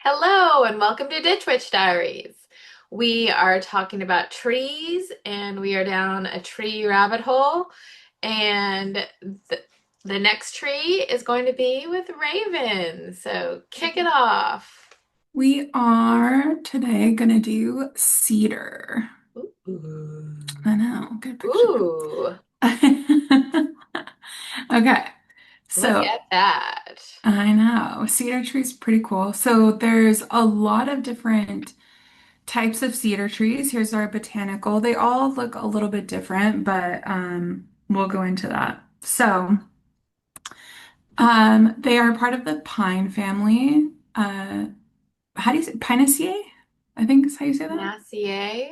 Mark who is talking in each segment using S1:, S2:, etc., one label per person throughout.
S1: Hello and welcome to Ditch Witch Diaries. We are talking about trees and we are down a tree rabbit hole. And the next tree is going to be with Raven. So kick it off.
S2: We are today gonna do cedar.
S1: Ooh.
S2: I know, good picture.
S1: Ooh,
S2: Okay,
S1: look
S2: so
S1: at that.
S2: I know cedar trees pretty cool. So there's a lot of different types of cedar trees. Here's our botanical. They all look a little bit different, but we'll go into that. So they are part of the pine family. How do you say Pinaceae? I think is how you say that.
S1: Pinaceae.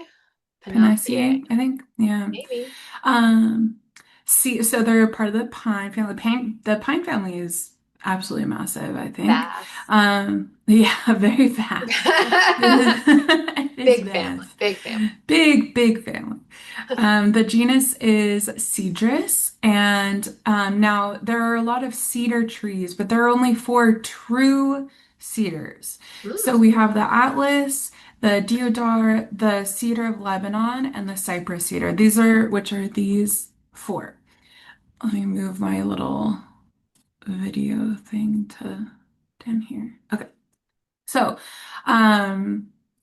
S1: Pinaceae.
S2: Pinaceae, I think. Yeah.
S1: Maybe.
S2: Um, so they're part of the pine family. The pine family is absolutely massive, I think.
S1: Vast.
S2: Yeah, very vast. It is
S1: Big family.
S2: vast.
S1: Big family.
S2: Big family. The genus is Cedrus, and now there are a lot of cedar trees, but there are only four true cedars. So
S1: Mm.
S2: we have the Atlas, the Deodar, the Cedar of Lebanon, and the Cypress Cedar. Which are these four. Let me move my little video thing to down here. Okay. So,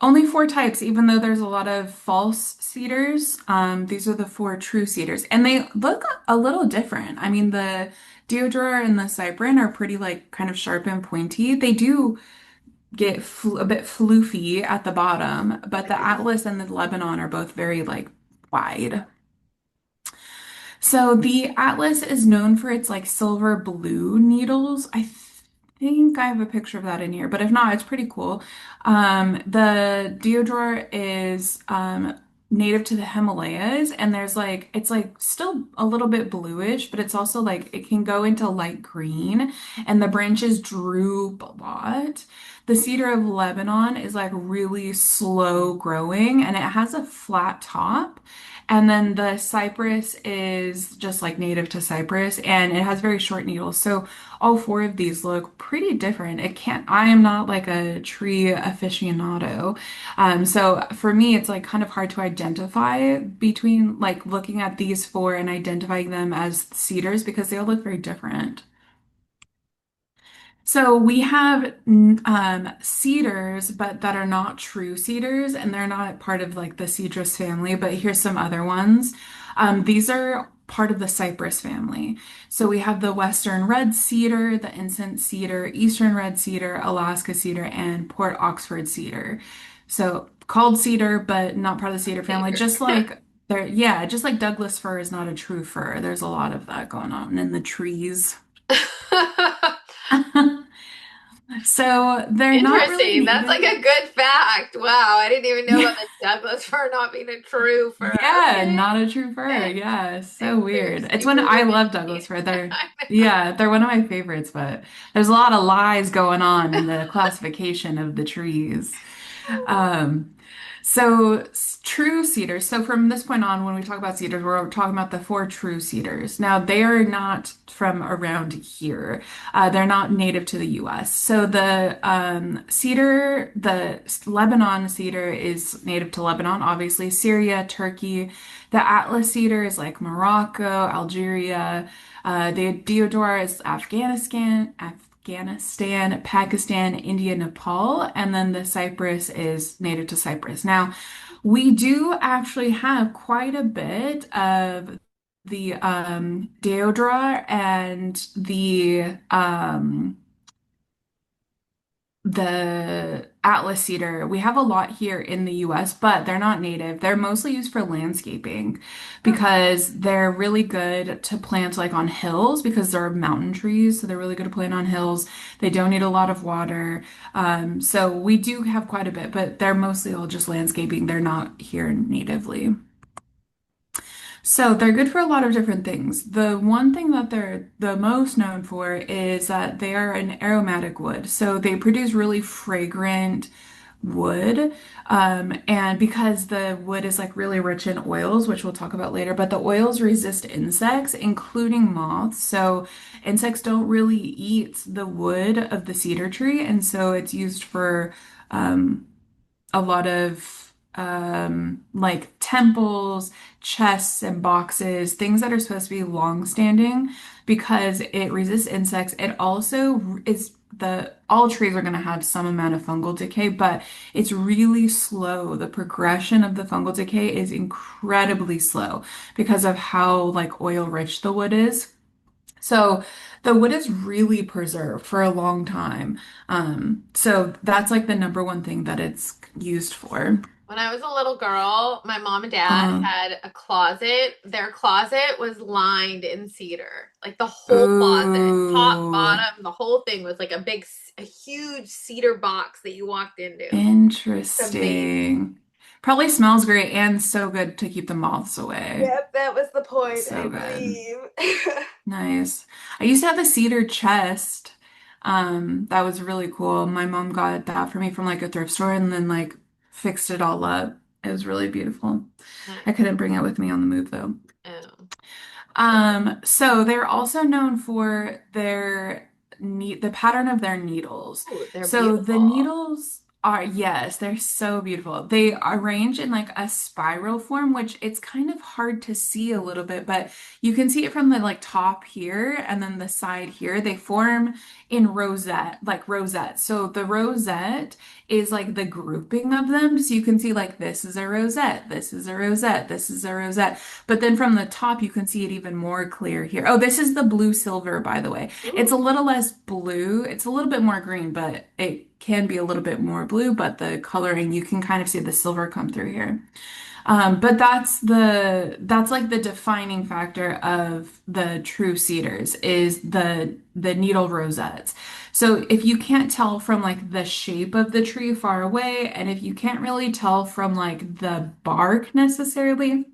S2: only four types, even though there's a lot of false cedars. These are the four true cedars, and they look a little different. I mean, the deodara and the cyprin are pretty like kind of sharp and pointy. They do get a bit floofy at the bottom, but the atlas and the Lebanon are both very like wide. So the atlas is known for its like silver blue needles. I think I have a picture of that in here, but if not, it's pretty cool. The deodar is native to the Himalayas, and there's like it's like still a little bit bluish, but it's also like it can go into light green, and the branches droop a lot. The cedar of Lebanon is like really slow growing, and it has a flat top. And then the cypress is just like native to Cyprus and it has very short needles. So all four of these look pretty different. I am not like a tree aficionado. So for me, it's like kind of hard to identify between like looking at these four and identifying them as cedars because they all look very different. So we have cedars, but that are not true cedars, and they're not part of like the Cedrus family. But here's some other ones. These are part of the cypress family. So we have the Western red cedar, the incense cedar, Eastern red cedar, Alaska cedar, and Port Oxford cedar. So called cedar, but not part of the cedar family. Just
S1: Cedar.
S2: like yeah, just like Douglas fir is not a true fir. There's a lot of that going on in the trees. So they're not really
S1: Interesting. That's like
S2: native.
S1: a good fact. Wow, I didn't even know about
S2: Yeah.
S1: the Douglas fir not being a true fir.
S2: Yeah,
S1: Okay.
S2: not a true fir. Yeah, so
S1: Thanks for your
S2: weird. It's when
S1: super
S2: I
S1: wisdom
S2: love Douglas
S1: teeth.
S2: fir.
S1: I know.
S2: Yeah, they're one of my favorites, but there's a lot of lies going on in the classification of the trees. Um, true cedars. So from this point on, when we talk about cedars, we're talking about the four true cedars. Now they are not from around here. They're not native to the U.S. So the Lebanon cedar is native to Lebanon, obviously Syria, Turkey. The Atlas cedar is like Morocco, Algeria. The deodar is Afghanistan, Pakistan, India, Nepal, and then the cypress is native to Cyprus. Now, we do actually have quite a bit of the deodara and the Atlas cedar. We have a lot here in the US, but they're not native. They're mostly used for landscaping because they're really good to plant like on hills because they're mountain trees. So they're really good to plant on hills. They don't need a lot of water. So we do have quite a bit, but they're mostly all just landscaping. They're not here natively. So they're good for a lot of different things. The one thing that they're the most known for is that they are an aromatic wood. So they produce really fragrant, wood. And because the wood is like really rich in oils, which we'll talk about later, but the oils resist insects, including moths. So insects don't really eat the wood of the cedar tree. And so it's used for um, a lot of like temples, chests, and boxes, things that are supposed to be long-standing because it resists insects. It also is the all trees are going to have some amount of fungal decay, but it's really slow. The progression of the fungal decay is incredibly slow because of how like oil rich the wood is. So the wood is really preserved for a long time. So that's like the number one thing that it's used for.
S1: When I was a little girl, my mom and dad
S2: Uh,
S1: had a closet. Their closet was lined in cedar. Like the whole closet, top,
S2: ooh,
S1: bottom, the whole thing was like a huge cedar box that you walked into. It's amazing.
S2: interesting. Probably smells great and so good to keep the moths away.
S1: Yep, that was the point, I
S2: So good.
S1: believe.
S2: Nice. I used to have a cedar chest. That was really cool. My mom got that for me from like a thrift store and then like fixed it all up. It was really beautiful. I
S1: Nice.
S2: couldn't bring it with me on the move though.
S1: Oh.
S2: So they're also known for the pattern of their needles.
S1: Ooh, they're
S2: So the
S1: beautiful.
S2: needles are, yes, they're so beautiful. They arrange in like a spiral form, which it's kind of hard to see a little bit, but you can see it from the like top here and then the side here. They form in rosette, like rosette. So the rosette is like the grouping of them. So you can see like this is a rosette, this is a rosette, this is a rosette. But then from the top, you can see it even more clear here. Oh, this is the blue silver, by the way. It's a
S1: Ooh,
S2: little less blue. It's a little bit more green, but it can be a little bit more blue. But the coloring, you can kind of see the silver come through here. But that's like the defining factor of the true cedars is the needle rosettes. So if you can't tell from like the shape of the tree far away, and if you can't really tell from like the bark necessarily,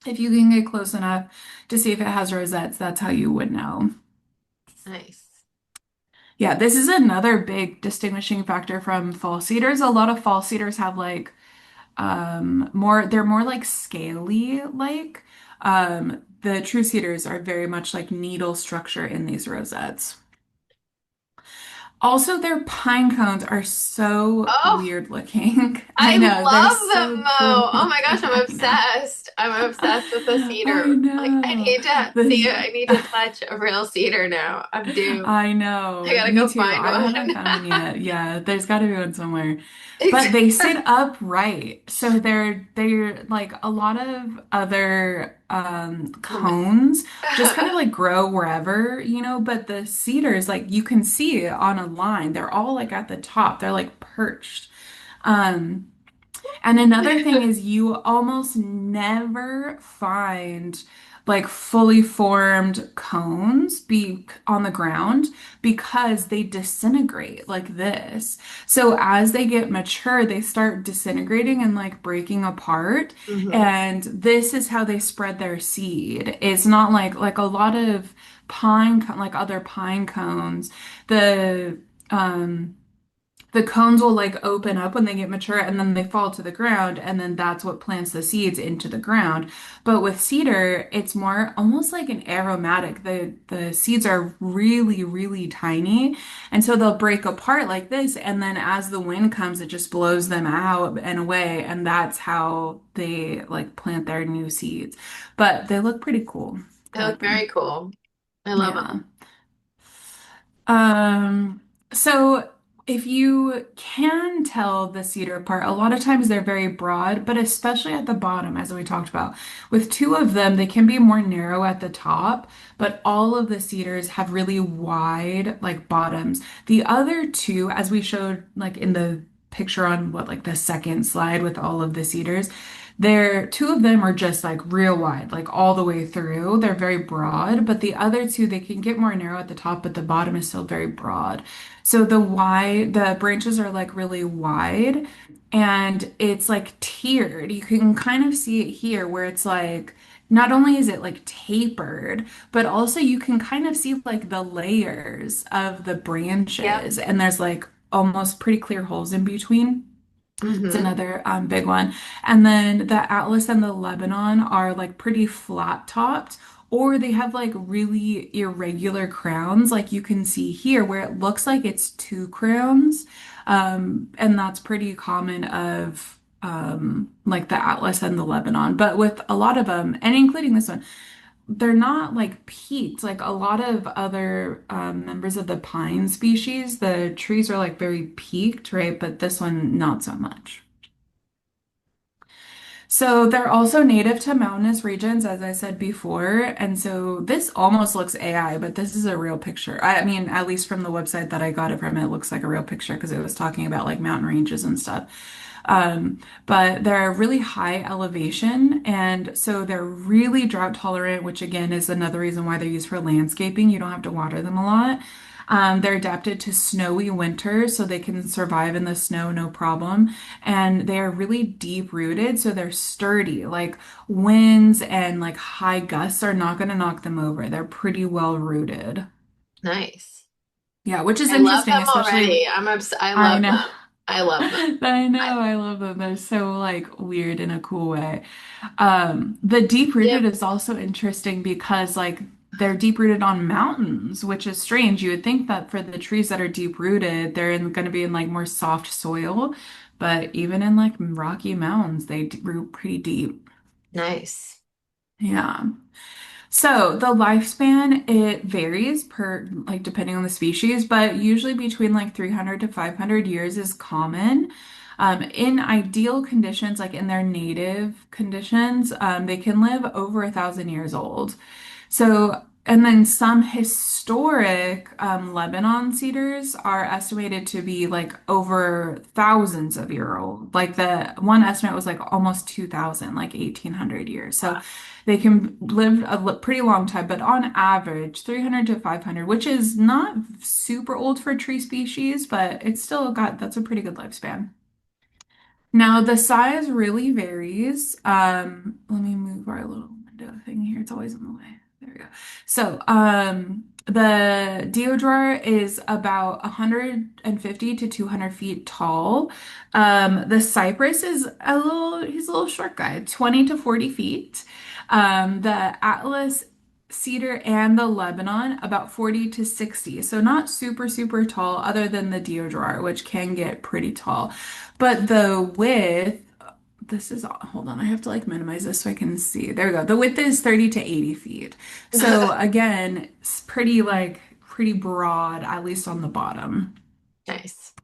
S2: if you can get close enough to see if it has rosettes, that's how you would know.
S1: nice.
S2: Yeah, this is another big distinguishing factor from fall cedars. A lot of fall cedars have like more they're more like scaly like. The true cedars are very much like needle structure in these rosettes. Also, their pine cones are so
S1: Oh,
S2: weird looking. I
S1: I
S2: know, they're
S1: love them
S2: so
S1: though. Oh
S2: cool.
S1: my gosh, I'm
S2: I know.
S1: obsessed. I'm obsessed with the
S2: I
S1: cedar. Like I
S2: know.
S1: need to see
S2: This
S1: it. I need to touch a real cedar now. I'm due.
S2: I
S1: I
S2: know.
S1: gotta
S2: Me
S1: go
S2: too.
S1: find
S2: I haven't
S1: one.
S2: found one yet. Yeah, there's got to be one somewhere. But they
S1: Exactly.
S2: sit upright. So they're like a lot of other
S1: Oh my.
S2: cones just kind of like grow wherever, but the cedars like you can see it on a line. They're all like at the top. They're like perched. Um and another thing is you almost never find like fully formed cones be on the ground because they disintegrate like this. So as they get mature, they start disintegrating and like breaking apart.
S1: hmm
S2: And this is how they spread their seed. It's not like a lot of like other pine cones, the um the cones will like open up when they get mature and then they fall to the ground and then that's what plants the seeds into the ground. But with cedar, it's more almost like an aromatic. The seeds are really, really tiny. And so they'll break apart like this. And then as the wind comes, it just blows them out and away. And that's how they like plant their new seeds. But they look pretty cool.
S1: They
S2: I
S1: look
S2: like
S1: very
S2: them.
S1: cool. I love
S2: Yeah.
S1: them.
S2: So if you can tell the cedar apart, a lot of times they're very broad, but especially at the bottom, as we talked about. With two of them, they can be more narrow at the top, but all of the cedars have really wide, like bottoms. The other two, as we showed like in the picture on what, like the second slide with all of the cedars, two of them are just like real wide, like all the way through. They're very broad, but the other two, they can get more narrow at the top, but the bottom is still very broad. So the branches are like really wide and it's like tiered. You can kind of see it here where it's like, not only is it like tapered, but also you can kind of see like the layers of the
S1: Yep.
S2: branches and there's like almost pretty clear holes in between. It's
S1: Mm-hmm.
S2: another big one. And then the Atlas and the Lebanon are like pretty flat topped, or they have like really irregular crowns, like you can see here, where it looks like it's two crowns. And that's pretty common of like the Atlas and the Lebanon. But with a lot of them, and including this one, they're not like peaked. Like a lot of other members of the pine species, the trees are like very peaked, right? But this one, not so much. So they're also native to mountainous regions, as I said before. And so this almost looks AI, but this is a real picture. I mean, at least from the website that I got it from, it looks like a real picture because it was talking about like mountain ranges and stuff. But they're really high elevation, and so they're really drought tolerant, which again is another reason why they're used for landscaping. You don't have to water them a lot. They're adapted to snowy winters, so they can survive in the snow, no problem. And they are really deep rooted, so they're sturdy. Like winds and like high gusts are not going to knock them over. They're pretty well rooted.
S1: Nice.
S2: Yeah, which is
S1: I love
S2: interesting,
S1: them
S2: especially
S1: already. I
S2: I
S1: love
S2: know.
S1: them. I love them.
S2: I
S1: I,
S2: know, I love them. They're so like weird in a cool way. The deep rooted
S1: yep.
S2: is also interesting because like they're deep rooted on mountains, which is strange. You would think that for the trees that are deep rooted, they're going to be in like more soft soil, but even in like rocky mountains, they root pretty deep.
S1: Nice.
S2: Yeah. So the lifespan, it varies per like depending on the species, but usually between like 300 to 500 years is common. In ideal conditions, like in their native conditions, they can live over 1,000 years old. So, and then some historic Lebanon cedars are estimated to be like over thousands of year old. Like the one estimate was like almost 2,000, like 1,800 years. So they can live a pretty long time, but on average, 300 to 500, which is not super old for a tree species, but it's still got, that's a pretty good lifespan. Now, the size really varies. Let me move our little window thing here. It's always in the way. There we go. So, the deodar is about 150 to 200 feet tall. The cypress is he's a little short guy, 20 to 40 feet. The Atlas Cedar and the Lebanon about 40 to 60. So not super, super tall, other than the deodar, which can get pretty tall. But the width, this is, hold on, I have to like minimize this so I can see. There we go. The width is 30 to 80 feet. So again, it's pretty like pretty broad, at least on the bottom.
S1: Nice.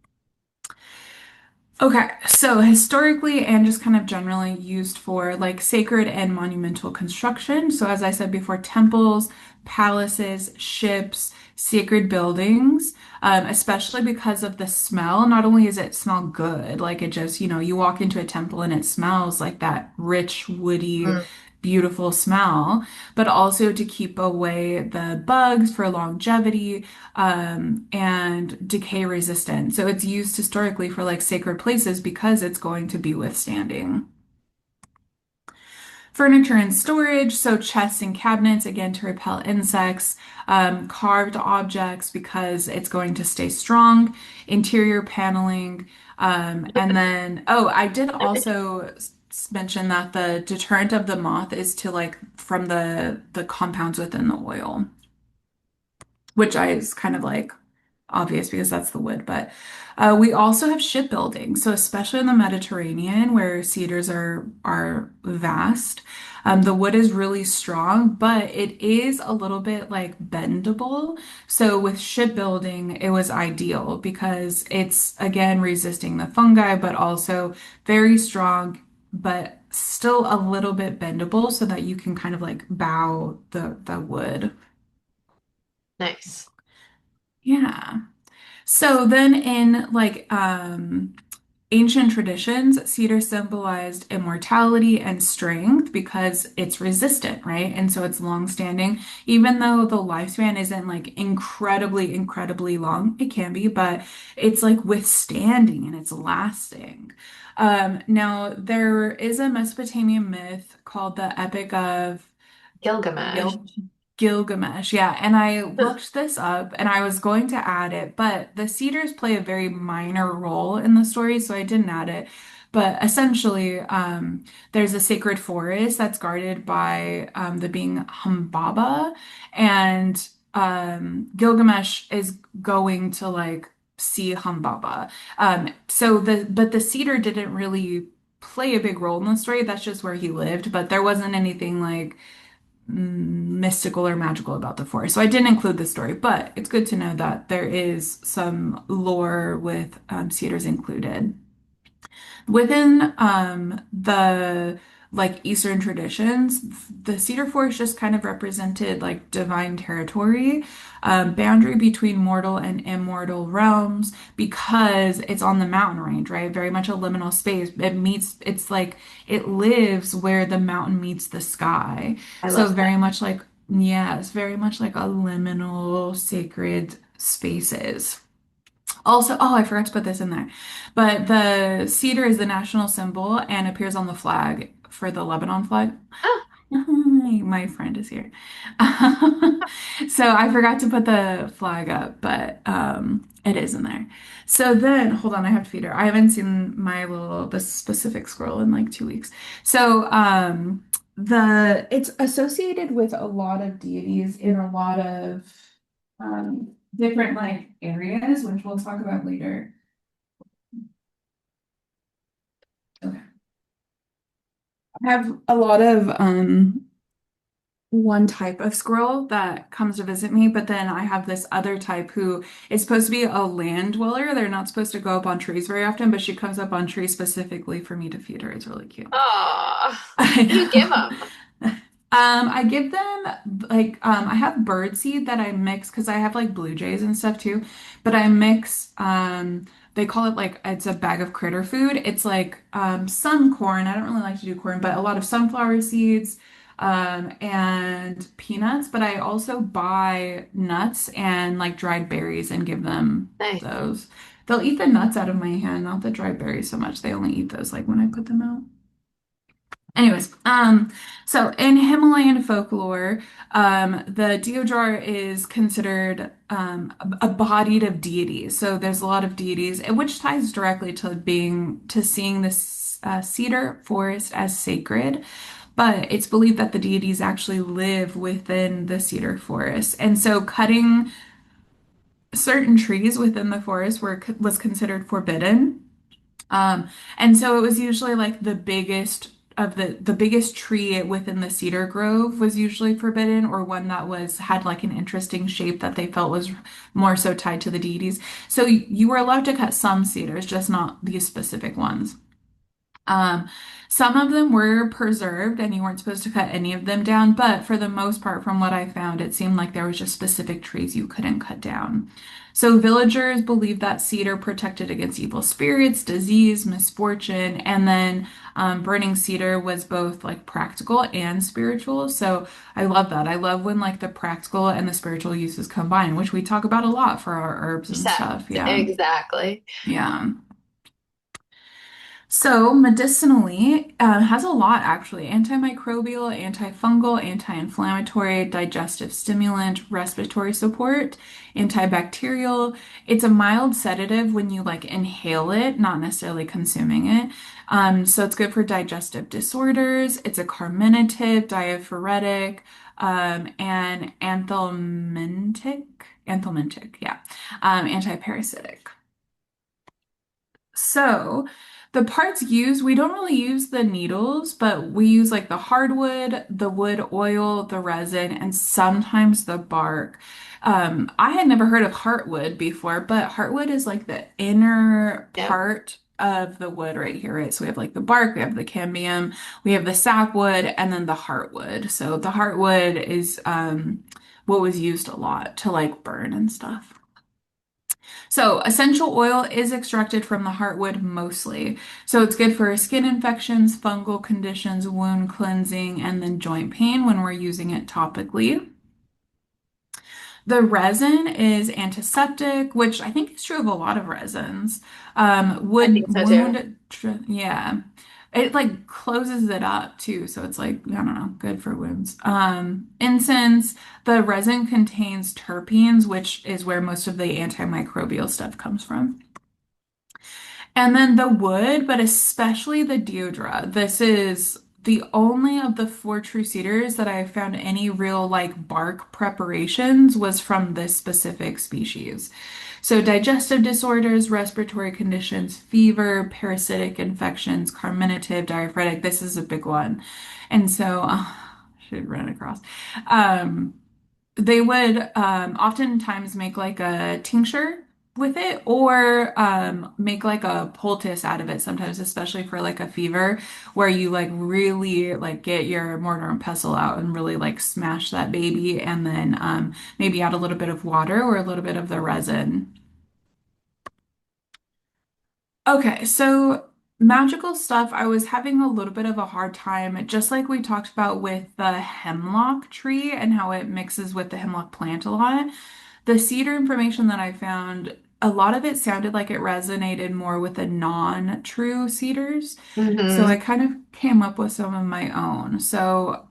S2: Okay, so historically and just kind of generally used for like sacred and monumental construction. So, as I said before, temples, palaces, ships, sacred buildings, especially because of the smell. Not only does it smell good, like it just, you walk into a temple and it smells like that rich, woody,
S1: Mm,
S2: beautiful smell, but also to keep away the bugs for longevity and decay resistant. So it's used historically for like sacred places because it's going to be withstanding. Furniture and storage, so chests and cabinets, again, to repel insects, carved objects because it's going to stay strong, interior paneling, and then, oh, I did also mention that the deterrent of the moth is to like from the compounds within the oil, which I is kind of like obvious because that's the wood. But we also have shipbuilding. So especially in the Mediterranean where cedars are vast, the wood is really strong, but it is a little bit like bendable. So with shipbuilding, it was ideal because it's again resisting the fungi, but also very strong, but still a little bit bendable so that you can kind of like bow the wood.
S1: nice.
S2: Yeah. So then in like ancient traditions, cedar symbolized immortality and strength because it's resistant, right? And so it's long standing. Even though the lifespan isn't like incredibly, incredibly long, it can be, but it's like withstanding and it's lasting. Now there is a Mesopotamian myth called the Epic of
S1: Gilgamesh.
S2: Gil Gilgamesh, yeah. And I looked this up and I was going to add it, but the cedars play a very minor role in the story, so I didn't add it. But essentially, there's a sacred forest that's guarded by the being Humbaba, and Gilgamesh is going to like see Humbaba. But the cedar didn't really play a big role in the story. That's just where he lived, but there wasn't anything like mystical or magical about the forest. So I didn't include the story, but it's good to know that there is some lore with cedars included. Within the like Eastern traditions, the cedar forest just kind of represented like divine territory, boundary between mortal and immortal realms because it's on the mountain range, right? Very much a liminal space. It's like it lives where the mountain meets the sky.
S1: I
S2: So
S1: love that.
S2: very much like, yeah, it's very much like a liminal sacred spaces. Also, oh, I forgot to put this in there. But the cedar is the national symbol and appears on the flag for the Lebanon flag.
S1: Oh,
S2: Hi, my friend is here. So I forgot to put the flag up, but it is in there. So then, hold on, I have to feed her. I haven't seen the specific squirrel in like 2 weeks. So the it's associated with a lot of deities in a lot of different like areas, which we'll talk about later. Okay. I have a lot of one type of squirrel that comes to visit me, but then I have this other type who is supposed to be a land dweller. They're not supposed to go up on trees very often, but she comes up on trees specifically for me to feed her. It's really cute.
S1: oh,
S2: I
S1: what do you give
S2: know.
S1: them?
S2: I give them like I have bird seed that I mix because I have like blue jays and stuff too, but I mix they call it like it's a bag of critter food. It's like some corn. I don't really like to do corn, but a lot of sunflower seeds and peanuts, but I also buy nuts and like dried berries and give them
S1: Nice.
S2: those. They'll eat the nuts out of my hand, not the dried berries so much. They only eat those like when I put them out. Anyways, so in Himalayan folklore, the Deodar is considered a bodied of deities. So there's a lot of deities, which ties directly to seeing this cedar forest as sacred. But it's believed that the deities actually live within the cedar forest, and so cutting certain trees within the forest was considered forbidden. Um, and so it was usually like the biggest tree within the cedar grove was usually forbidden, or one that was had like an interesting shape that they felt was more so tied to the deities. So you were allowed to cut some cedars, just not these specific ones. Um, some of them were preserved and you weren't supposed to cut any of them down, but for the most part, from what I found, it seemed like there was just specific trees you couldn't cut down. So villagers believed that cedar protected against evil spirits, disease, misfortune, and then burning cedar was both like practical and spiritual. So I love that. I love when like the practical and the spiritual uses combine, which we talk about a lot for our herbs and
S1: Set.
S2: stuff. Yeah.
S1: Exactly.
S2: Yeah. So medicinally, has a lot actually. Antimicrobial, antifungal, anti-inflammatory, digestive stimulant, respiratory support, antibacterial. It's a mild sedative when you like inhale it, not necessarily consuming it. So it's good for digestive disorders. It's a carminative, diaphoretic, and anthelmintic, yeah, antiparasitic. So the parts used, we don't really use the needles, but we use like the hardwood, the wood oil, the resin, and sometimes the bark. I had never heard of heartwood before, but heartwood is like the inner
S1: Yep.
S2: part of the wood right here, right? So we have like the bark, we have the cambium, we have the sapwood, and then the heartwood. So the heartwood is what was used a lot to like burn and stuff. So, essential oil is extracted from the heartwood mostly. So, it's good for skin infections, fungal conditions, wound cleansing, and then joint pain when we're using it topically. The resin is antiseptic, which I think is true of a lot of resins.
S1: I think so too.
S2: Yeah. It like closes it up too, so it's like, I don't know, good for wounds. Incense, the resin contains terpenes, which is where most of the antimicrobial stuff comes from. And then the wood, but especially the deodara. This is the only of the four true cedars that I found any real like bark preparations was from this specific species. So digestive disorders, respiratory conditions, fever, parasitic infections, carminative, diaphoretic. This is a big one. And so, should run across. Um, they would oftentimes make like a tincture with it or make like a poultice out of it sometimes, especially for like a fever where you like really like get your mortar and pestle out and really like smash that baby and then maybe add a little bit of water or a little bit of the resin. Okay, so magical stuff, I was having a little bit of a hard time, just like we talked about with the hemlock tree and how it mixes with the hemlock plant a lot. The cedar information that I found, a lot of it sounded like it resonated more with the non-true cedars. So
S1: Hmm.
S2: I kind of came up with some of my own. So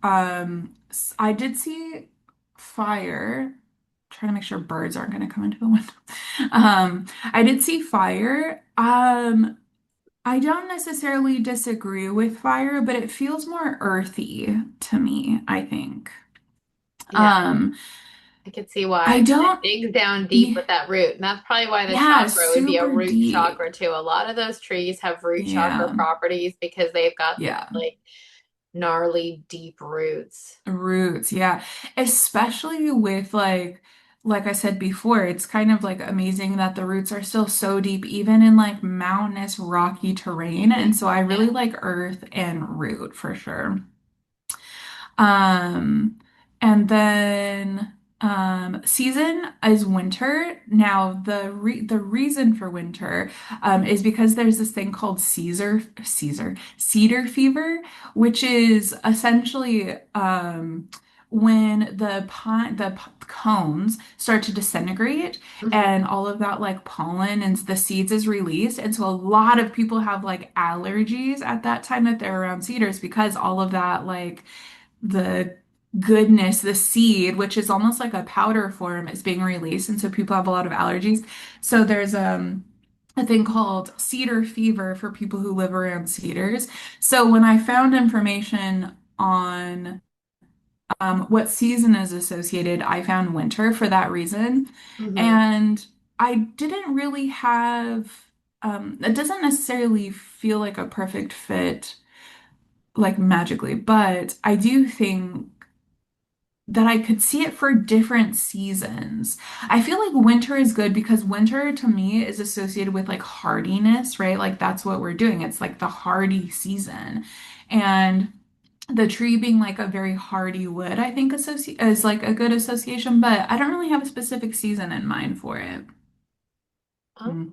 S2: I did see fire. Trying to make sure birds aren't going to come into the window. I did see fire. I don't necessarily disagree with fire, but it feels more earthy to me, I think.
S1: Yeah,
S2: Um,
S1: I could see why.
S2: I
S1: 'Cause it
S2: don't,
S1: digs down deep
S2: y-
S1: with that root. And that's probably why the
S2: yeah,
S1: chakra would be a
S2: super
S1: root
S2: deep.
S1: chakra too. A lot of those trees have root chakra
S2: Yeah,
S1: properties because they've got these
S2: yeah.
S1: like gnarly deep roots.
S2: Roots, yeah. Especially with like I said before, it's kind of like amazing that the roots are still so deep, even in like mountainous, rocky terrain. And so I
S1: Yeah.
S2: really like earth and root for sure. Um, and then season is winter. Now the reason for winter is because there's this thing called cedar fever, which is essentially when the cones start to disintegrate
S1: Hmm.
S2: and all of that like pollen and the seeds is released. And so a lot of people have like allergies at that time that they're around cedars because all of that like the goodness, the seed, which is almost like a powder form, is being released, and so people have a lot of allergies. So there's a thing called cedar fever for people who live around cedars. So when I found information on what season is associated, I found winter for that reason.
S1: Hmm.
S2: And I didn't really have, it doesn't necessarily feel like a perfect fit, like magically, but I do think that I could see it for different seasons. I feel like winter is good because winter to me is associated with like hardiness, right? Like that's what we're doing. It's like the hardy season. And the tree being like a very hardy wood, I think is like a good association, but I don't really have a specific season in mind for it.
S1: Oh.
S2: Hmm.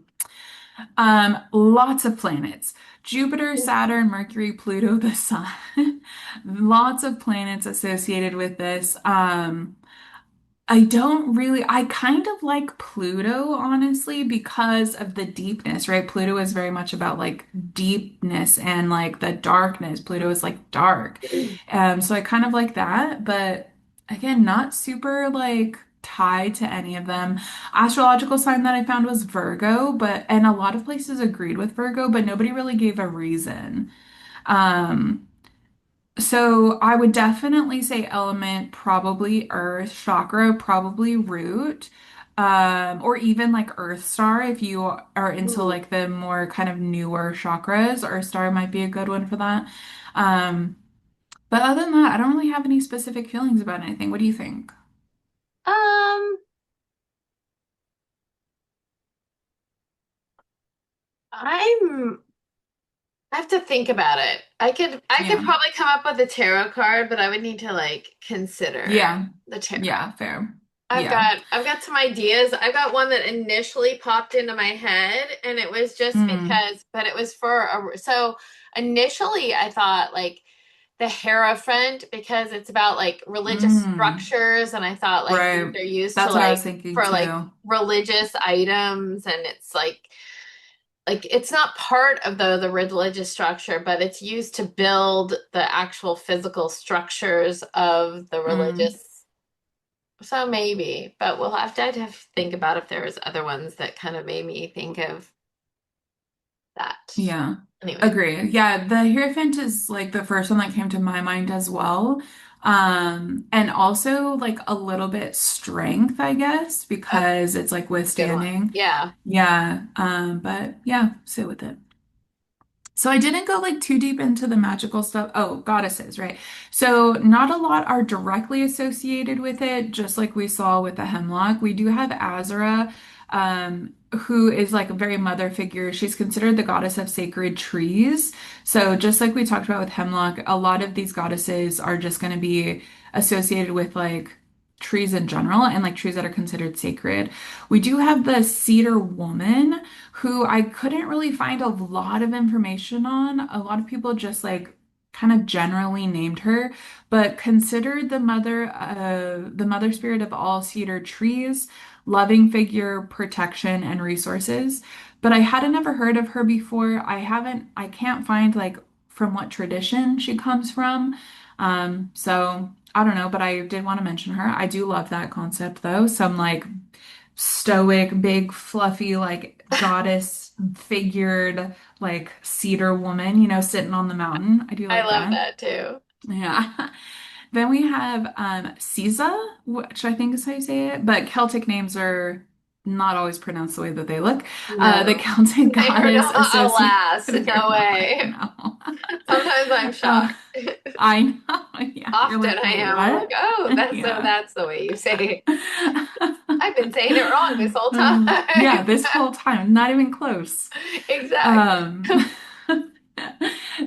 S2: Lots of planets. Jupiter, Saturn, Mercury, Pluto, the Sun. Lots of planets associated with this. I kind of like Pluto, honestly, because of the deepness, right? Pluto is very much about like deepness and like the darkness. Pluto is like dark. So I kind of like that, but again, not super like tied to any of them. Astrological sign that I found was Virgo, and a lot of places agreed with Virgo, but nobody really gave a reason. Um, so I would definitely say element, probably earth, chakra, probably root, or even like earth star if you are into
S1: Hmm.
S2: like the more kind of newer chakras. Earth star might be a good one for that. Um, but other than that, I don't really have any specific feelings about anything. What do you think?
S1: Um, I'm I have to think about it. I could
S2: Yeah.
S1: probably come up with a tarot card, but I would need to like consider
S2: Yeah.
S1: the tarot.
S2: Yeah, fair.
S1: I've
S2: Yeah.
S1: got I've got some ideas. I've got one that initially popped into my head and it was just
S2: Mm.
S1: because but it was for a so initially I thought like the Hierophant because it's about like religious
S2: Mm.
S1: structures and I thought like these
S2: Right.
S1: are used to
S2: That's what I was
S1: like
S2: thinking
S1: for like
S2: too.
S1: religious items and it's like like it's not part of the religious structure, but it's used to build the actual physical structures of the
S2: Mm,
S1: religious. So maybe, but I'd have to think about if there was other ones that kind of made me think of that.
S2: yeah,
S1: Anyway,
S2: agree. Yeah, the Hierophant is like the first one that came to my mind as well. And also like a little bit strength, I guess,
S1: okay,
S2: because it's like
S1: good one.
S2: withstanding.
S1: Yeah.
S2: Yeah, but yeah, sit with it. So I didn't go like too deep into the magical stuff. Oh, goddesses, right? So not a lot are directly associated with it, just like we saw with the hemlock. We do have Azura, who is like a very mother figure. She's considered the goddess of sacred trees. So just like we talked about with hemlock, a lot of these goddesses are just going to be associated with like trees in general and like trees that are considered sacred. We do have the cedar woman who I couldn't really find a lot of information on. A lot of people just like kind of generally named her, but considered the mother spirit of all cedar trees, loving figure, protection, and resources. But I hadn't ever heard of her before. I can't find like from what tradition she comes from. So I don't know, but I did want to mention her. I do love that concept though. Some like stoic, big, fluffy, like goddess figured, like cedar woman, sitting on the mountain. I do
S1: I
S2: like
S1: love
S2: that.
S1: that too.
S2: Yeah. Then we have Caesar, which I think is how you say it, but Celtic names are not always pronounced the way that they look. The
S1: No,
S2: Celtic
S1: they are
S2: goddess
S1: not.
S2: associated,
S1: Alas,
S2: they're
S1: no
S2: not,
S1: way.
S2: no.
S1: Sometimes I'm
S2: Uh,
S1: shocked.
S2: I know, yeah. You're
S1: Often
S2: like,
S1: I
S2: wait,
S1: am. I'm like,
S2: what?
S1: oh, that's so
S2: Yeah.
S1: that's the way you say it. I've been saying it wrong this whole
S2: Yeah,
S1: time.
S2: this whole time, not even close.
S1: Exactly.
S2: Um,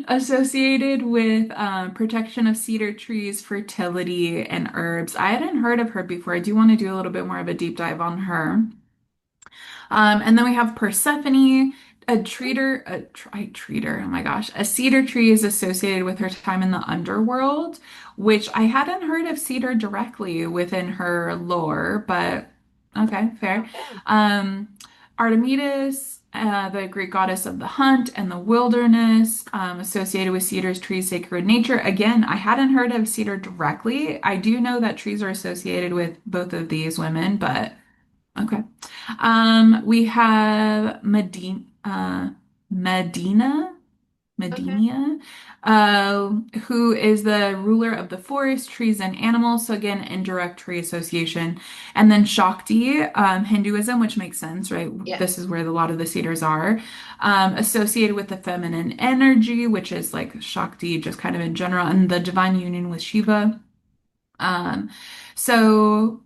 S2: associated with protection of cedar trees, fertility, and herbs. I hadn't heard of her before. I do want to do a little bit more of a deep dive on her. And then we have Persephone, a treater, oh my gosh. A cedar tree is associated with her time in the underworld, which I hadn't heard of cedar directly within her lore, but okay, fair.
S1: Okay.
S2: Um, Artemides, the Greek goddess of the hunt and the wilderness, associated with cedars, trees, sacred nature. Again, I hadn't heard of cedar directly. I do know that trees are associated with both of these women, but okay. We have Medina,
S1: Okay.
S2: Medina, who is the ruler of the forest, trees, and animals. So again, indirect tree association. And then Shakti, Hinduism, which makes sense, right? This
S1: Yes.
S2: is where a lot of the cedars are, associated with the feminine energy, which is like Shakti, just kind of in general, and the divine union with Shiva. Um, so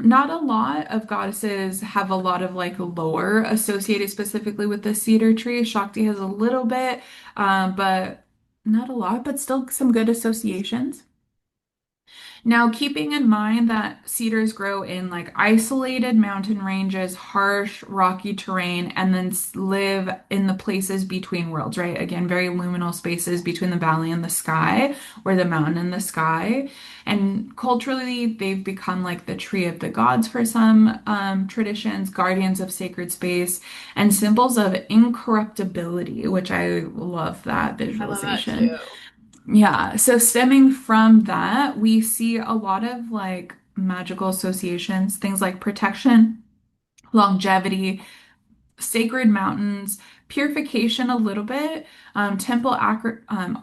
S2: not a lot of goddesses have a lot of like lore associated specifically with the cedar tree. Shakti has a little bit, but not a lot, but still some good associations. Now, keeping in mind that cedars grow in like isolated mountain ranges, harsh, rocky terrain, and then live in the places between worlds, right? Again, very liminal spaces between the valley and the sky, or the mountain and the sky. And culturally, they've become like the tree of the gods for some traditions, guardians of sacred space, and symbols of incorruptibility, which I love that
S1: I love that
S2: visualization.
S1: too.
S2: Yeah, so stemming from that, we see a lot of like magical associations, things like protection, longevity, sacred mountains, purification a little bit, temple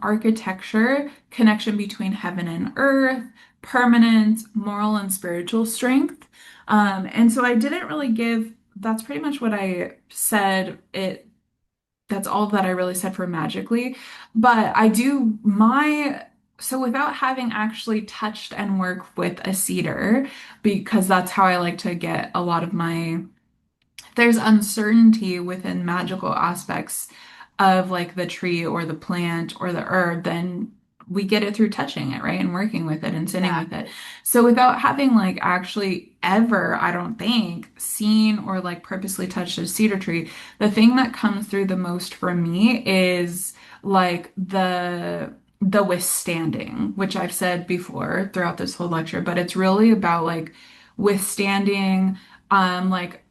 S2: architecture, connection between heaven and earth, permanence, moral and spiritual strength. And so I didn't really give, that's pretty much what I said that's all that I really said for magically. But I do so without having actually touched and worked with a cedar, because that's how I like to get a lot of there's uncertainty within magical aspects of like the tree or the plant or the herb, then we get it through touching it, right? And working with it and sitting with it.
S1: Exactly.
S2: So without having like actually ever, I don't think, seen or like purposely touched a cedar tree, the thing that comes through the most for me is like the withstanding, which I've said before throughout this whole lecture, but it's really about like withstanding like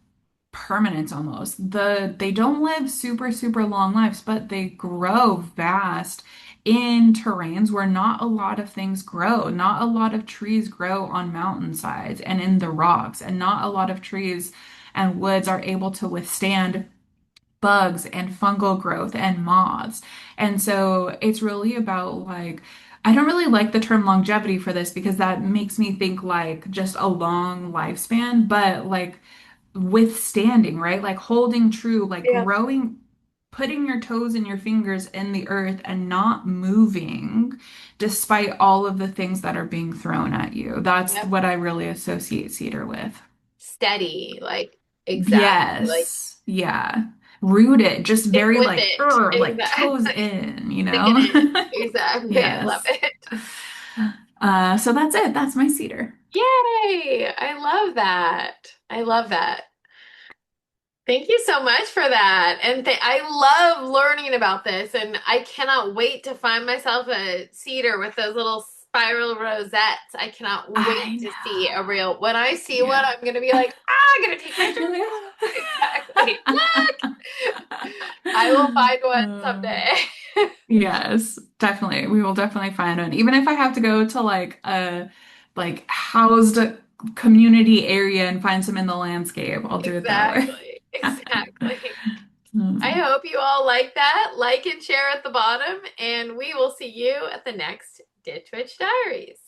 S2: permanent almost. They don't live super long lives, but they grow vast in terrains where not a lot of things grow. Not a lot of trees grow on mountainsides and in the rocks, and not a lot of trees and woods are able to withstand bugs and fungal growth and moths. And so it's really about like, I don't really like the term longevity for this because that makes me think like just a long lifespan, but like withstanding, right? Like holding true, like
S1: Yeah.
S2: growing, putting your toes and your fingers in the earth and not moving despite all of the things that are being thrown at you. That's
S1: Yep.
S2: what I really associate cedar with.
S1: Steady, like exactly, like
S2: Yes. Yeah. Rooted, just
S1: stick
S2: very
S1: with
S2: like,
S1: it.
S2: like toes
S1: Exactly.
S2: in,
S1: Stick in it. Exactly. I love
S2: Yes.
S1: it.
S2: So that's it. That's my cedar.
S1: Yay! I love that. I love that. Thank you so much for that. And th I love learning about this, and I cannot wait to find myself a cedar with those little spiral rosettes. I cannot
S2: I
S1: wait to see a
S2: know.
S1: real. When I see one,
S2: Yeah.
S1: I'm gonna be like, ah, I'm gonna take pictures.
S2: You're like,
S1: Exactly.
S2: "Ah."
S1: Look, I will find one
S2: Uh,
S1: someday.
S2: yes, definitely. We will definitely find one. Even if I have to go to like a housed community area and find some in the landscape, I'll do it that way.
S1: Exactly. Exactly. I
S2: Hmm.
S1: hope you all like that. Like and share at the bottom, and we will see you at the next Ditch Witch Diaries.